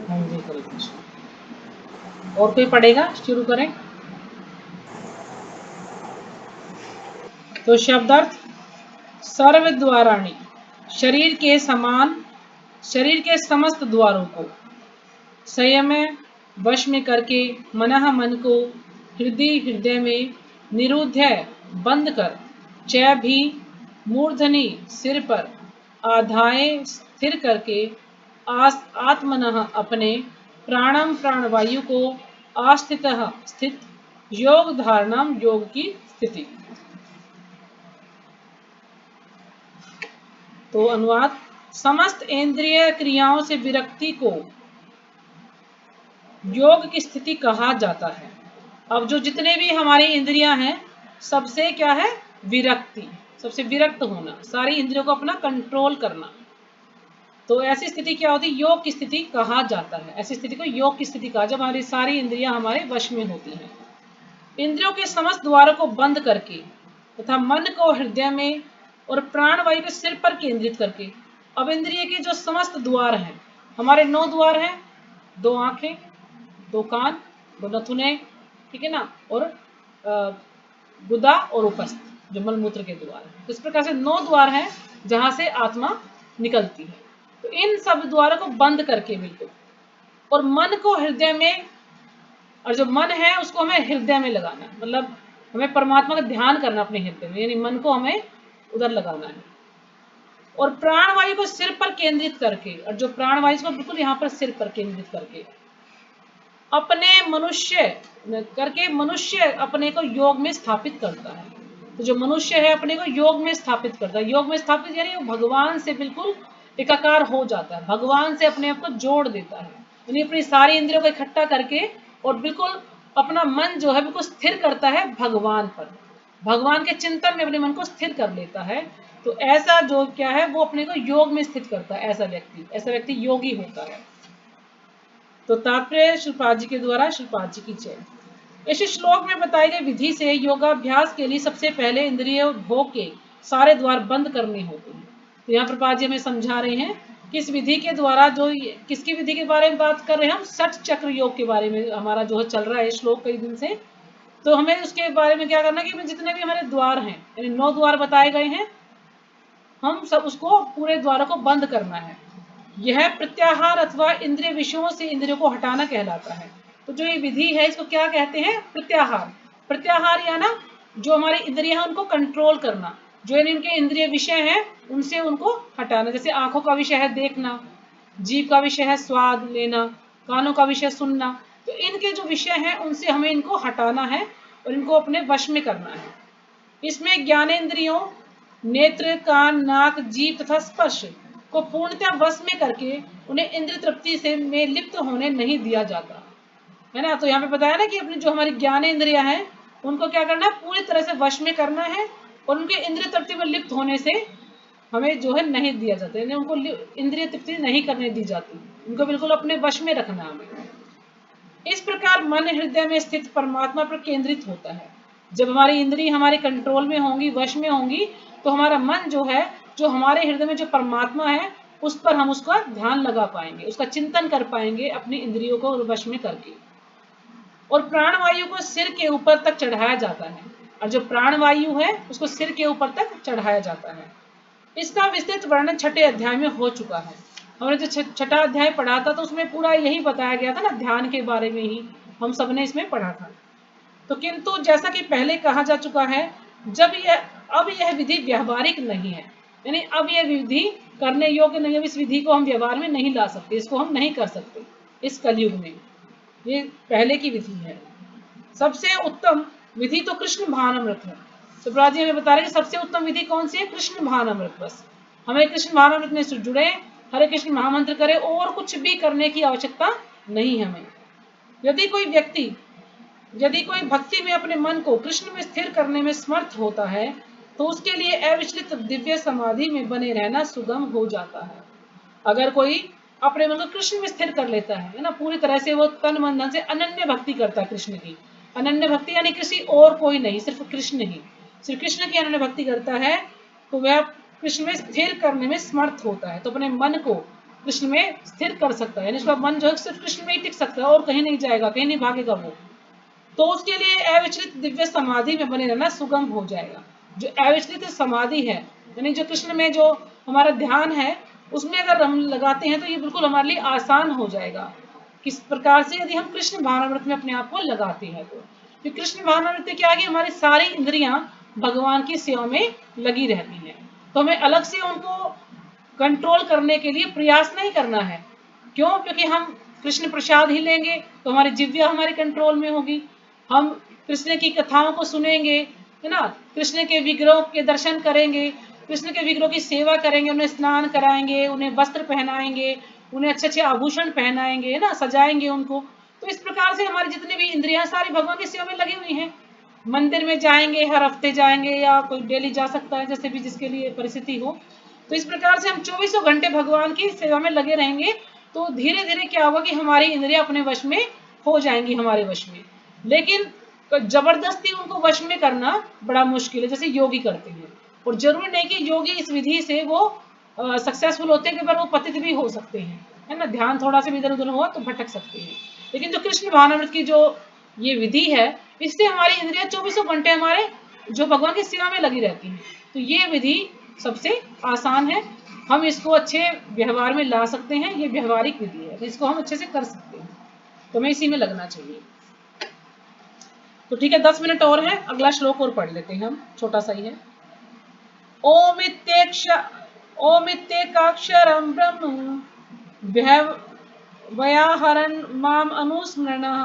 हाँ जी, हरे कृष्ण। और कोई पढ़ेगा? शुरू करें। तो शब्दार्थ सर्व द्वाराणी, शरीर के समान, शरीर के समस्त द्वारों को, संयम वश में करके, मनः मन को, हृदय में, निरुध्य बंद कर, च भी मूर्धनि सिर पर, आधाए स्थिर करके, आत्मनः अपने, प्राणम प्राणवायु को, आस्थित स्थित, योग धारणम योग की स्थिति। तो अनुवाद, समस्त इंद्रिय क्रियाओं से विरक्ति को योग की स्थिति कहा जाता है। अब जो जितने भी हमारी इंद्रियां हैं, सबसे क्या है? विरक्ति, सबसे विरक्त होना, सारी इंद्रियों को अपना कंट्रोल करना। तो ऐसी स्थिति क्या होती है? योग की स्थिति कहा जाता है। ऐसी स्थिति को योग की स्थिति कहा, जब हमारी सारी इंद्रियां हमारे वश में होती हैं। इंद्रियों के समस्त द्वारों को बंद करके तथा मन को हृदय में और प्राणवायु के सिर पर केंद्रित करके। अब इंद्रिय के जो समस्त द्वार हैं, हमारे 9 द्वार हैं, 2 आंखें, 2 कान, 2 नथुने, ठीक है ना, और गुदा और उपस्थ, जो मलमूत्र के द्वार हैं। तो इस प्रकार से 9 द्वार हैं जहां से आत्मा निकलती है। तो इन सब द्वारों को बंद करके बिल्कुल, और मन को हृदय में, और जो मन है उसको हमें हृदय में लगाना है, मतलब हमें परमात्मा का ध्यान करना अपने हृदय में, यानी मन को हमें उधर लगाना है। और प्राणवायु को सिर पर केंद्रित करके, और जो प्राणवायु को बिल्कुल यहाँ पर सिर पर केंद्रित करके, अपने मनुष्य अपने को योग में स्थापित करता है। तो जो मनुष्य है अपने को योग में स्थापित करता है। योग में स्थापित यानी वो भगवान से बिल्कुल एकाकार हो जाता है, भगवान से अपने आप को जोड़ देता है, यानी अपनी सारी इंद्रियों को इकट्ठा करके और बिल्कुल अपना मन जो है बिल्कुल स्थिर करता है भगवान पर, भगवान के चिंतन में अपने मन को स्थिर कर लेता है। तो ऐसा जो क्या है, वो अपने को योग में स्थित करता है। ऐसा व्यक्ति योगी होता है। तो तात्पर्य श्रीपाद जी के द्वारा, श्रीपाद जी की जय। इस श्लोक में बताई गई विधि से योगाभ्यास के लिए सबसे पहले इंद्रिय भोग के सारे द्वार बंद करने होते हैं। तो यहाँ प्रपाद जी हमें समझा रहे हैं कि इस विधि के द्वारा, जो किसकी विधि के बारे में बात कर रहे हैं हम? षट चक्र योग के बारे में हमारा जो चल रहा है श्लोक कई दिन से। तो हमें उसके बारे में क्या करना है कि जितने भी हमारे द्वार हैं, यानी 9 द्वार बताए गए हैं, हम सब उसको पूरे द्वारों को बंद करना है। यह प्रत्याहार अथवा इंद्रिय विषयों से इंद्रियों को हटाना कहलाता है। तो जो ये विधि है इसको क्या कहते हैं? प्रत्याहार। प्रत्याहार या ना जो हमारी इंद्रिय है उनको कंट्रोल करना, जो इनके इंद्रिय विषय हैं उनसे उनको हटाना। जैसे आंखों का विषय है देखना, जीभ का विषय है स्वाद लेना, कानों का विषय सुनना। तो इनके जो विषय हैं उनसे हमें इनको हटाना है और इनको अपने वश में करना है। इसमें ज्ञानेंद्रियों नेत्र, कान, नाक, जीभ तथा स्पर्श को पूर्णतः वश में करके उन्हें इंद्रिय तृप्ति से में लिप्त होने नहीं दिया जाता है ना। तो यहाँ पे बताया ना कि अपनी जो हमारी ज्ञानेंद्रियां हैं उनको क्या करना है? पूरी तरह से वश में करना है, और उनके इंद्रिय तृप्ति में लिप्त होने से हमें जो है नहीं दिया जाता, यानी उनको इंद्रिय तृप्ति नहीं करने दी जाती, उनको बिल्कुल अपने वश में रखना हमें। इस प्रकार मन हृदय में स्थित परमात्मा पर केंद्रित होता है। जब हमारी इंद्रिय हमारे कंट्रोल में होंगी, वश में होंगी, तो हमारा मन जो है, जो हमारे हृदय में जो परमात्मा है, उस पर हम उसका ध्यान लगा पाएंगे, उसका चिंतन कर पाएंगे अपनी इंद्रियों को वश में करके। और प्राणवायु को सिर के ऊपर तक चढ़ाया जाता है, और जो प्राणवायु है उसको सिर के ऊपर तक चढ़ाया जाता है। इसका विस्तृत वर्णन 6ठे अध्याय में हो चुका है। हमने जो 6ठा अध्याय पढ़ा था तो उसमें पूरा यही बताया गया था ना, ध्यान के बारे में ही हम सबने इसमें पढ़ा था। तो किंतु जैसा कि पहले कहा जा चुका है, अब यह विधि व्यवहारिक नहीं है, यानी अब यह विधि करने योग्य नहीं है। इस विधि को हम व्यवहार में नहीं ला सकते, इसको हम नहीं कर सकते इस कलयुग में। ये पहले की विधि है। सबसे उत्तम विधि तो कृष्ण भानामृत है। तो प्रभुपाद जी हमें बता रहे हैं कि सबसे उत्तम विधि कौन सी है? कृष्ण भानामृत। बस हमें कृष्ण भानामृत में जुड़े, हरे कृष्ण महामंत्र करें, और कुछ भी करने की आवश्यकता नहीं हमें। यदि कोई भक्ति में अपने मन को कृष्ण में स्थिर करने में समर्थ होता है, तो उसके लिए अविचलित दिव्य समाधि में बने रहना सुगम हो जाता है। अगर कोई अपने मन को कृष्ण में स्थिर कर लेता है ना, पूरी तरह से वो तन मन धन से अनन्य भक्ति करता है कृष्ण की। अनन्य भक्ति यानी किसी और कोई नहीं, सिर्फ कृष्ण ही, सिर्फ कृष्ण की अनन्य भक्ति करता है, तो वह कृष्ण में स्थिर करने में समर्थ होता है। तो अपने मन को कृष्ण में स्थिर कर सकता है, यानी उसका मन जो है सिर्फ कृष्ण में ही टिक सकता है और कहीं नहीं जाएगा, कहीं नहीं भागेगा वो। तो उसके लिए अविचलित दिव्य समाधि में बने रहना सुगम हो जाएगा। जो अविचलित समाधि है, यानी जो कृष्ण में जो हमारा ध्यान है, उसमें अगर हम लगाते हैं तो ये बिल्कुल हमारे लिए आसान हो जाएगा। किस प्रकार से? यदि हम कृष्ण भावनामृत में अपने आप को लगाते हैं तो कृष्ण भावनामृत क्या है कि हमारी सारी इंद्रियां भगवान की सेवा में लगी रहती हैं। तो हमें अलग से उनको कंट्रोल करने के लिए प्रयास नहीं करना है। क्यों? क्योंकि हम कृष्ण प्रसाद ही लेंगे तो हमारी जिव्या हमारे कंट्रोल में होगी। हम कृष्ण की कथाओं को सुनेंगे, है ना, कृष्ण के विग्रह के दर्शन करेंगे, कृष्ण के विग्रह की सेवा करेंगे, उन्हें स्नान कराएंगे, उन्हें वस्त्र पहनाएंगे, उन्हें अच्छे अच्छे आभूषण पहनाएंगे, है ना, सजाएंगे उनको। तो इस प्रकार से हमारी जितनी भी इंद्रियां सारी भगवान की सेवा में लगी हुई हैं। मंदिर में जाएंगे, हर हफ्ते जाएंगे या कोई डेली जा सकता है, जैसे भी जिसके लिए परिस्थिति हो। तो इस प्रकार से हम 24 घंटे भगवान की सेवा में लगे रहेंगे, तो धीरे धीरे क्या होगा कि हमारी इंद्रियां अपने वश में हो जाएंगी, हमारे वश में। लेकिन जबरदस्ती उनको वश में करना बड़ा मुश्किल है, जैसे योगी करते हैं। और जरूरी नहीं कि योगी इस विधि से वो सक्सेसफुल होते हैं, पर वो पतित भी हो सकते हैं, है ना, ध्यान थोड़ा सा भी इधर उधर हुआ तो भटक सकते हैं। लेकिन जो कृष्ण भावनामृत की जो ये विधि है, इससे हमारी इंद्रियां 24 घंटे हमारे जो भगवान की सेवा में लगी रहती हैं। तो ये विधि सबसे आसान है, हम इसको अच्छे व्यवहार में ला सकते हैं। ये व्यवहारिक विधि है, इसको हम अच्छे से कर सकते हैं, तो हमें इसी में लगना चाहिए। तो ठीक है, 10 मिनट और है, अगला श्लोक और पढ़ लेते हैं हम, छोटा सा ही है। ओमित्येकाक्षरं ब्रह्म व्याहरन् माम अनुस्मरणः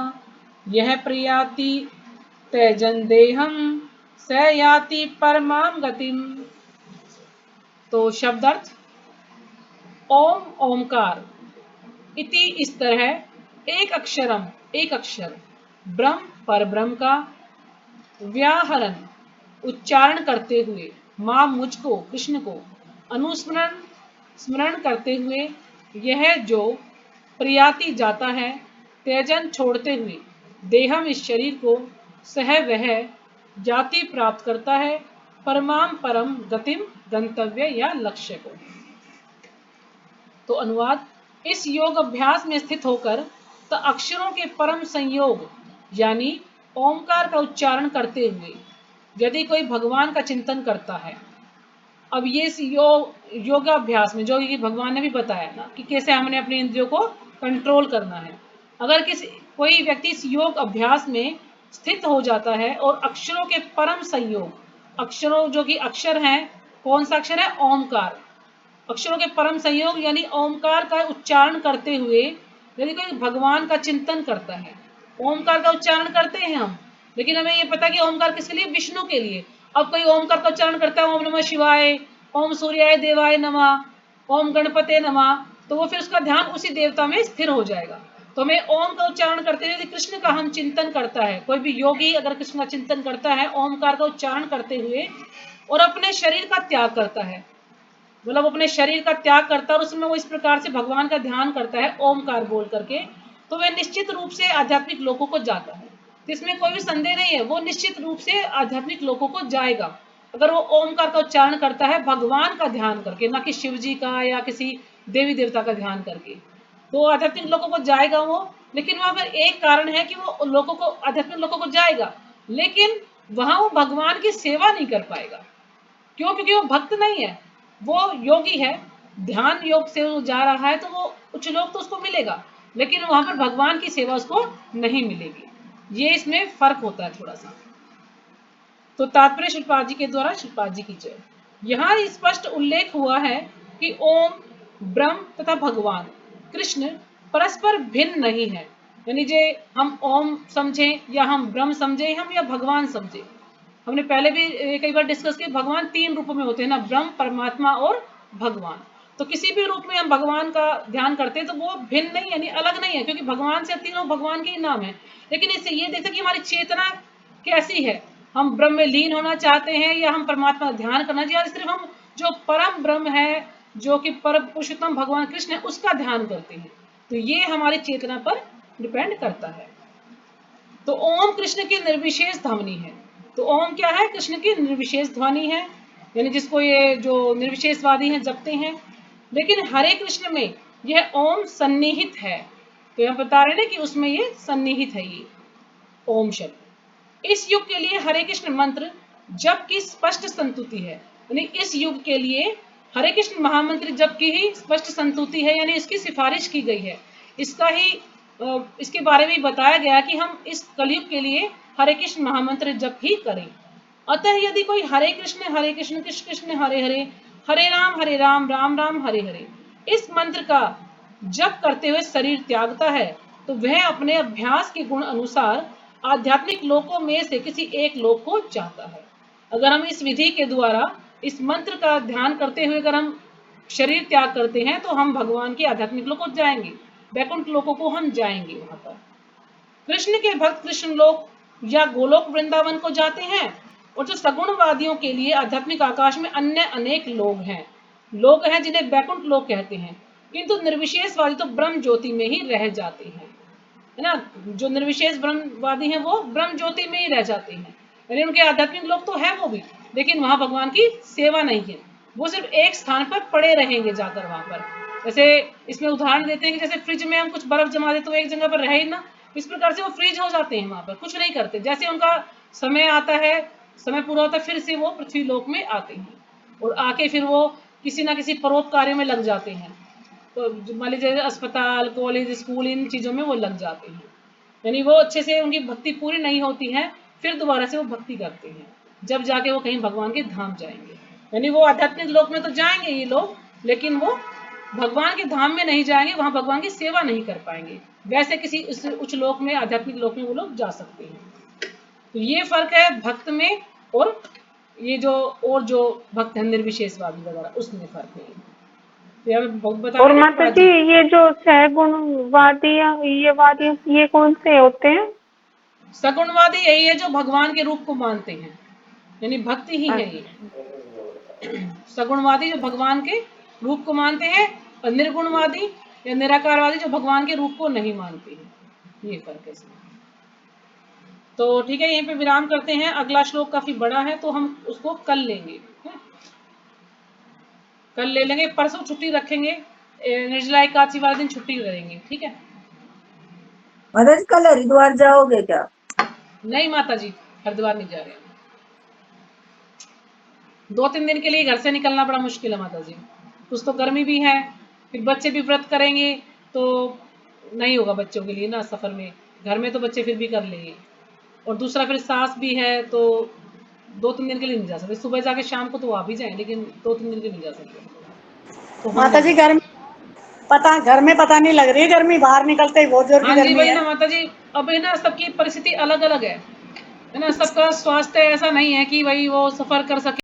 यह प्रियाति त्यजन् देहं स याति परमां गतिम्। तो शब्दार्थ, ओम ओमकार, इति इस तरह, एक अक्षरम एक अक्षर, ब्रह्म पर ब्रह्म का, व्याहरण उच्चारण करते हुए, मां मुझको कृष्ण को, अनुस्मरण स्मरण करते हुए, यह जो प्रियाति जाता है, त्यजन छोड़ते हुए, देहम इस शरीर को, सह वह जाति प्राप्त करता है, परमाम परम गतिम गंतव्य या लक्ष्य को। तो अनुवाद, इस योग अभ्यास में स्थित होकर तो अक्षरों के परम संयोग यानी ओमकार का उच्चारण करते हुए यदि कोई भगवान का चिंतन करता है। अब ये योगाभ्यास में जो कि भगवान ने भी बताया ना कि कैसे हमने अपनी इंद्रियों को कंट्रोल करना है। अगर कोई व्यक्ति इस योग अभ्यास में स्थित हो जाता है और अक्षरों के परम संयोग, अक्षरों जो कि अक्षर हैं, कौन सा अक्षर है? ओमकार। अक्षरों के परम संयोग यानी ओमकार का उच्चारण करते हुए यदि कोई भगवान का चिंतन करता है। ओमकार का उच्चारण करते हैं हम, लेकिन हमें ये पता कि ओमकार किसके लिए? विष्णु के लिए। अब कोई ओमकार का उच्चारण करता है, ओम नमः शिवाय, ओम सूर्याय देवाय नमः, ओम गणपते नमः, तो वो फिर उसका ध्यान उसी देवता में स्थिर हो जाएगा। तो हमें ओम का उच्चारण करते हुए यदि कृष्ण का हम चिंतन करता है, कोई भी योगी अगर कृष्ण का चिंतन करता है ओमकार का उच्चारण करते हुए और अपने शरीर का त्याग करता है, मतलब अपने शरीर का त्याग करता है और उसमें वो इस प्रकार से भगवान का ध्यान करता है ओमकार बोल करके, तो वह निश्चित रूप से आध्यात्मिक लोकों को जाता है। इसमें कोई भी संदेह नहीं है, वो निश्चित रूप से आध्यात्मिक लोकों को जाएगा अगर वो ओमकार का उच्चारण करता है भगवान का ध्यान करके, ना कि शिव जी का या किसी देवी देवता का ध्यान करके। तो आध्यात्मिक लोकों को जाएगा वो, लेकिन वहां पर एक कारण है कि वो लोगों को, आध्यात्मिक लोगों को जाएगा, लेकिन वहां वो भगवान की सेवा नहीं कर पाएगा। क्यों? क्योंकि वो भक्त नहीं है, वो योगी है, ध्यान योग से वो जा रहा है, तो वो उच्च लोक तो उसको मिलेगा, लेकिन वहां पर भगवान की सेवा उसको नहीं मिलेगी। ये इसमें फर्क होता है थोड़ा सा। तो तात्पर्य श्रीपाद जी के द्वारा, श्रीपाद जी की जय। यहाँ स्पष्ट उल्लेख हुआ है कि ओम, ब्रह्म तथा भगवान कृष्ण परस्पर भिन्न नहीं है, यानी जे हम ओम समझे या हम ब्रह्म समझे, हम या भगवान समझे। हमने पहले भी कई बार डिस्कस किया, भगवान 3 रूपों में होते हैं ना, ब्रह्म, परमात्मा और भगवान। तो किसी भी रूप में हम भगवान का ध्यान करते हैं तो वो भिन्न नहीं, यानी अलग नहीं है, क्योंकि भगवान से तीनों भगवान के ही नाम है। लेकिन इससे ये देखते कि हमारी चेतना कैसी है, हम ब्रह्म में लीन होना चाहते हैं या हम परमात्मा का ध्यान करना चाहिए, या सिर्फ हम जो परम ब्रह्म है, जो कि परम पुरुषोत्तम भगवान कृष्ण है, उसका ध्यान करते हैं। तो ये हमारी चेतना पर डिपेंड करता है। तो ओम कृष्ण की निर्विशेष ध्वनि है। तो ओम क्या है? कृष्ण की निर्विशेष ध्वनि है, यानी जिसको ये जो निर्विशेषवादी हैं जपते हैं। लेकिन हरे कृष्ण में यह ओम सन्निहित है। तो यह बता रहे हैं ना कि उसमें ये सन्निहित है, ये ओम शब्द। इस युग के लिए हरे कृष्ण मंत्र जप की स्पष्ट संतुति है, यानी इस युग के लिए हरे कृष्ण महामंत्र जप की ही स्पष्ट संतुति है, यानी इसकी सिफारिश की गई है। इसका ही इसके बारे में बताया गया कि हम इस कलयुग के लिए हरे कृष्ण महामंत्र जप ही करें। अतः यदि कोई हरे कृष्ण कृष्ण कृष्ण हरे हरे, हरे राम राम राम हरे हरे इस मंत्र का जप करते हुए शरीर त्यागता है, तो वह अपने अभ्यास के गुण अनुसार आध्यात्मिक लोकों में से किसी एक लोक को चाहता है। अगर हम इस विधि के द्वारा इस मंत्र का ध्यान करते हुए अगर हम शरीर त्याग करते हैं, तो हम भगवान के आध्यात्मिक लोक को जाएंगे, वैकुंठ लोकों को हम जाएंगे। वहां पर कृष्ण के भक्त कृष्ण लोक या गोलोक वृंदावन को जाते हैं, और जो सगुणवादियों के लिए आध्यात्मिक आकाश में अन्य अनेक लोग हैं जिन्हें वैकुंठ लोक कहते हैं। किंतु निर्विशेषवादी तो ब्रह्म ज्योति में ही रह जाते हैं, है ना। जो निर्विशेष ब्रह्मवादी हैं वो ब्रह्म ज्योति में ही रह जाते हैं, यानी उनके आध्यात्मिक लोक तो है वो भी, लेकिन वहां भगवान की सेवा नहीं है। वो सिर्फ एक स्थान पर पड़े रहेंगे जाकर वहां पर। जैसे इसमें उदाहरण देते हैं कि जैसे फ्रिज में हम कुछ बर्फ जमा देते तो एक जगह पर रहे ना, इस प्रकार से वो फ्रीज हो जाते हैं, वहां पर कुछ नहीं करते। जैसे उनका समय आता है, समय पूरा होता है, फिर से वो पृथ्वी लोक में आते हैं, और आके फिर वो किसी ना किसी परोपकार्य में लग जाते हैं। तो मान लीजिए अस्पताल, कॉलेज, स्कूल, इन चीजों में वो लग जाते हैं, यानी वो अच्छे से उनकी भक्ति पूरी नहीं होती है, फिर दोबारा से वो भक्ति करते हैं, जब जाके वो कहीं भगवान के धाम जाएंगे। यानी वो आध्यात्मिक लोक में तो जाएंगे ये लोग, लेकिन वो भगवान के धाम में नहीं जाएंगे, वहां भगवान की सेवा नहीं कर पाएंगे। वैसे किसी उच्च लोक में, आध्यात्मिक लोक में वो लोग जा सकते हैं। तो ये फर्क है भक्त में, और ये जो भक्त है निर्विशेषवादी वगैरह, उसमें फर्क है। तो और माता जी ये जो सगुणवादी ये वादी ये कौन से होते हैं? सगुणवादी यही है जो भगवान के रूप को मानते हैं, यानी भक्ति ही है ये। सगुणवादी जो भगवान के रूप को मानते हैं, और निर्गुणवादी या निराकारवादी जो भगवान के रूप को नहीं मानते हैं, ये फर्क है इसमें। तो ठीक है, यहीं पे विराम करते हैं। अगला श्लोक काफी बड़ा है, तो हम उसको कल लेंगे, कल ले लेंगे। परसों छुट्टी रखेंगे, निर्जला एकादशी वाले दिन छुट्टी करेंगे, ठीक है। माता जी कल हरिद्वार जाओगे क्या? नहीं माता जी, हरिद्वार नहीं जा रहे हैं। 2-3 दिन के लिए घर से निकलना बड़ा मुश्किल है माता जी। कुछ तो गर्मी भी है, फिर बच्चे भी व्रत करेंगे, तो नहीं होगा बच्चों के लिए ना सफर में। घर में तो बच्चे फिर भी कर लेंगे, और दूसरा फिर सास भी है, तो 2-3 दिन के लिए नहीं जा सकते। सुबह जाके शाम को तो आ भी जाए, लेकिन 2-3 दिन के लिए नहीं जा सकते। तो माता जी गर्मी घर में पता नहीं लग रही है गर्मी, बाहर निकलते ही बहुत जोर की हाँ जी गर्मी वही है। ना माता जी, अब है ना सबकी परिस्थिति अलग अलग है ना। सबका स्वास्थ्य ऐसा नहीं है कि भाई वो सफर कर सके।